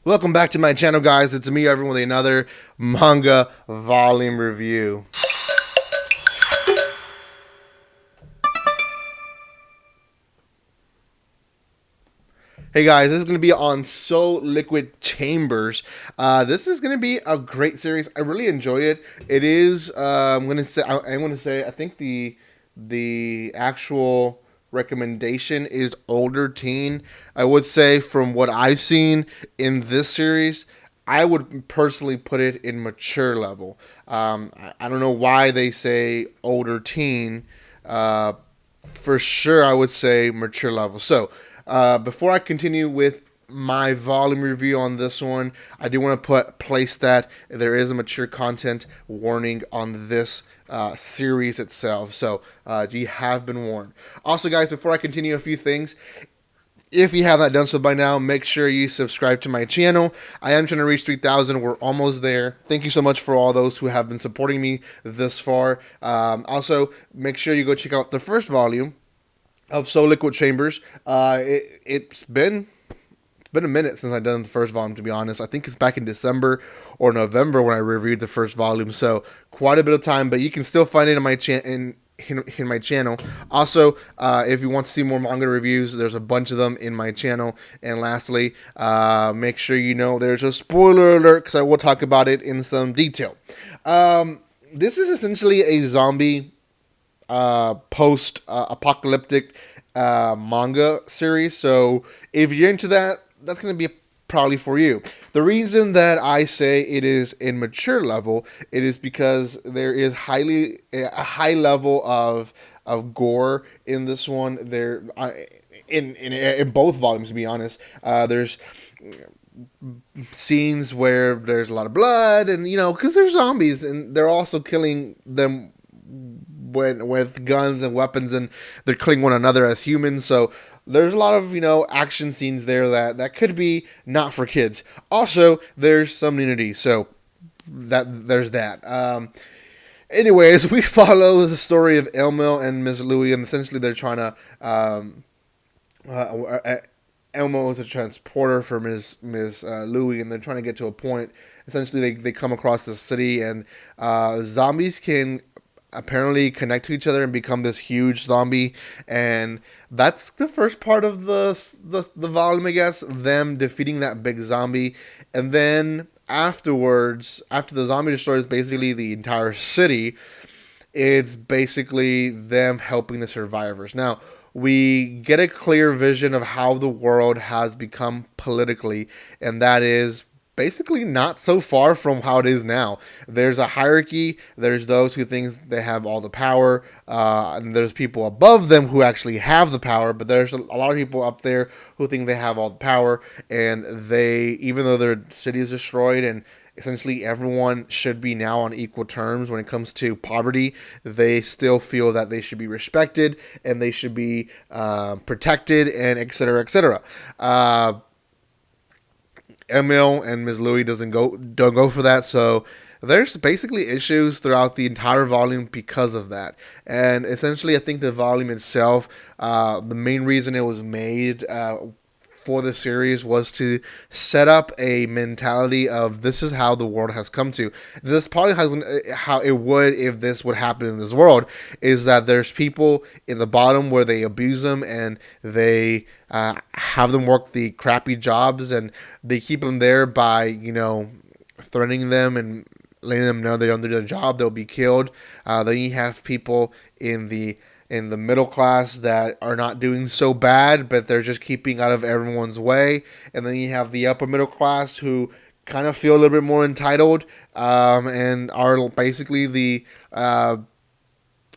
Welcome back to my channel, guys. It's me, everyone, with another manga volume review. Hey guys, this is going to be on Soul Liquid Chambers. This is going to be a great series. I really enjoy it. It is. I'm going to say. I think the actual recommendation is older teen. I would say from what I've seen in this series, I would personally put it in mature level. I don't know why they say older teen. For sure, I would say mature level. So, before I continue with my volume review on this one, I do want to place that there is a mature content warning on this series itself. So, you have been warned. Also, guys, before I continue, a few things. If you have not done so by now, make sure you subscribe to my channel. I am trying to reach 3,000. We're almost there. Thank you so much for all those who have been supporting me this far. Also, make sure you go check out the first volume of Soul Liquid Chambers. It's been a minute since I've done the first volume, to be honest. I think it's back in December or November when I reviewed the first volume. So quite a bit of time, but you can still find it in my my channel. Also, if you want to see more manga reviews, there's a bunch of them in my channel. And lastly, make sure you know there's a spoiler alert because I will talk about it in some detail. This is essentially a zombie post-apocalyptic manga series. So if you're into that, that's going to be probably for you. The reason that I say it is in mature level, it is because there is a high level of gore in this one. There in both volumes, to be honest. There's scenes where there's a lot of blood, and because they're zombies and they're also killing them with guns and weapons, and they're killing one another as humans. So there's a lot of action scenes there that could be not for kids. Also, there's some nudity, so there's that. Anyways, we follow the story of Elmo and Miss Louie, and essentially they're trying to Elmo is a transporter for Miss Louie, and they're trying to get to a point. Essentially, they come across the city, and zombies can apparently connect to each other and become this huge zombie, and that's the first part of the volume, I guess, them defeating that big zombie. And then afterwards, after the zombie destroys basically the entire city, it's basically them helping the survivors. Now, we get a clear vision of how the world has become politically, and that is basically not so far from how it is now. There's a hierarchy. There's those who think they have all the power, and there's people above them who actually have the power, but there's a lot of people up there who think they have all the power, and even though their city is destroyed and essentially everyone should be now on equal terms when it comes to poverty, they still feel that they should be respected and they should be protected, and etc., etc. Emil and Ms. Louie don't go for that, so there's basically issues throughout the entire volume because of that. And essentially, I think the volume itself, the main reason it was made for the series was to set up a mentality of this is how the world has come to. This probably hasn't how it would if this would happen in this world, is that there's people in the bottom where they abuse them and they have them work the crappy jobs, and they keep them there by threatening them and letting them know they don't do their job, they'll be killed. Then you have people in the middle class that are not doing so bad, but they're just keeping out of everyone's way. And then you have the upper middle class who kind of feel a little bit more entitled, and are basically the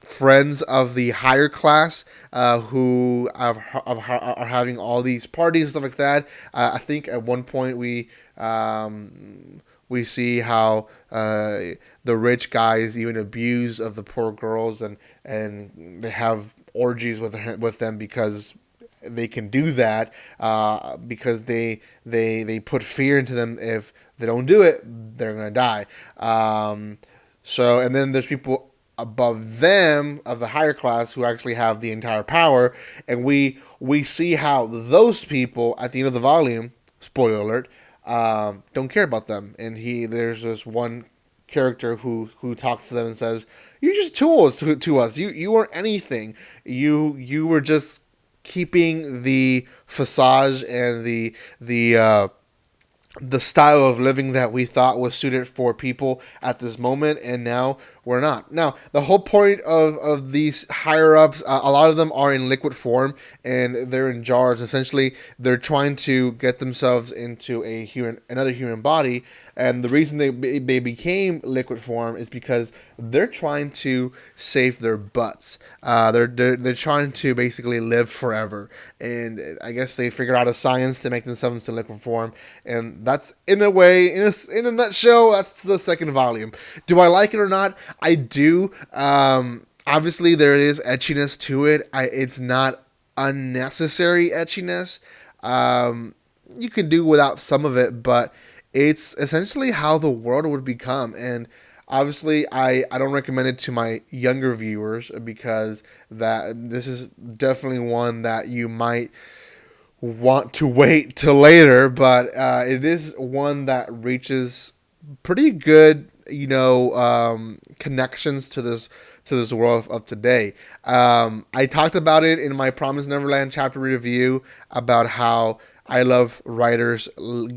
friends of the higher class, who are having all these parties and stuff like that. I think at one point we see how the rich guys even abuse of the poor girls, and they have orgies with them because they can do that, because they put fear into them. If they don't do it, they're gonna die. So, and then there's people above them of the higher class who actually have the entire power, and we see how those people at the end of the volume, spoiler alert, don't care about them. And there's this one character who talks to them and says, "You're just tools to us. You weren't anything. You were just keeping the facade and the style of living that we thought was suited for people at this moment, and now we're not." Now, the whole point of these higher ups, a lot of them are in liquid form, and they're in jars. Essentially, they're trying to get themselves into another human body, and the reason they became liquid form is because they're trying to save their butts. They're trying to basically live forever, and I guess they figured out a science to make themselves into liquid form, and that's in a way, in a nutshell, that's the second volume. Do I like it or not? I do. Obviously, there is etchiness to it. It's not unnecessary etchiness. You can do without some of it, but it's essentially how the world would become. And obviously, I don't recommend it to my younger viewers because this is definitely one that you might want to wait till later, but it is one that reaches pretty good, connections to this world of today. I talked about it in my Promised Neverland chapter review about how I love writers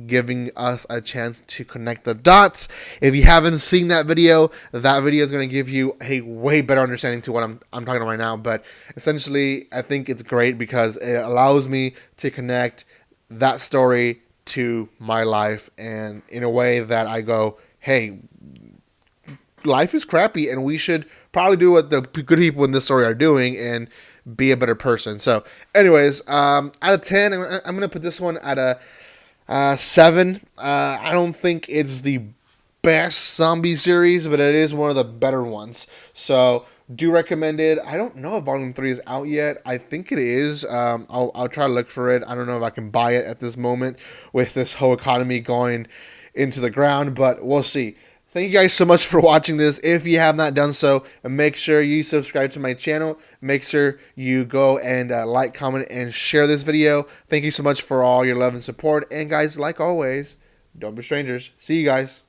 giving us a chance to connect the dots. If you haven't seen that video is going to give you a way better understanding to what I'm talking about right now. But essentially, I think it's great because it allows me to connect that story to my life, and in a way that I go, hey, life is crappy, and we should probably do what the good people in this story are doing and be a better person. So, anyways, out of 10, I'm going to put this one at a 7. I don't think it's the best zombie series, but it is one of the better ones. So, do recommend it. I don't know if Volume 3 is out yet. I think it is. I'll try to look for it. I don't know if I can buy it at this moment with this whole economy going into the ground, but we'll see. Thank you guys so much for watching this. If you have not done so, make sure you subscribe to my channel. Make sure you go and like, comment, and share this video. Thank you so much for all your love and support. And guys, like always, don't be strangers. See you guys.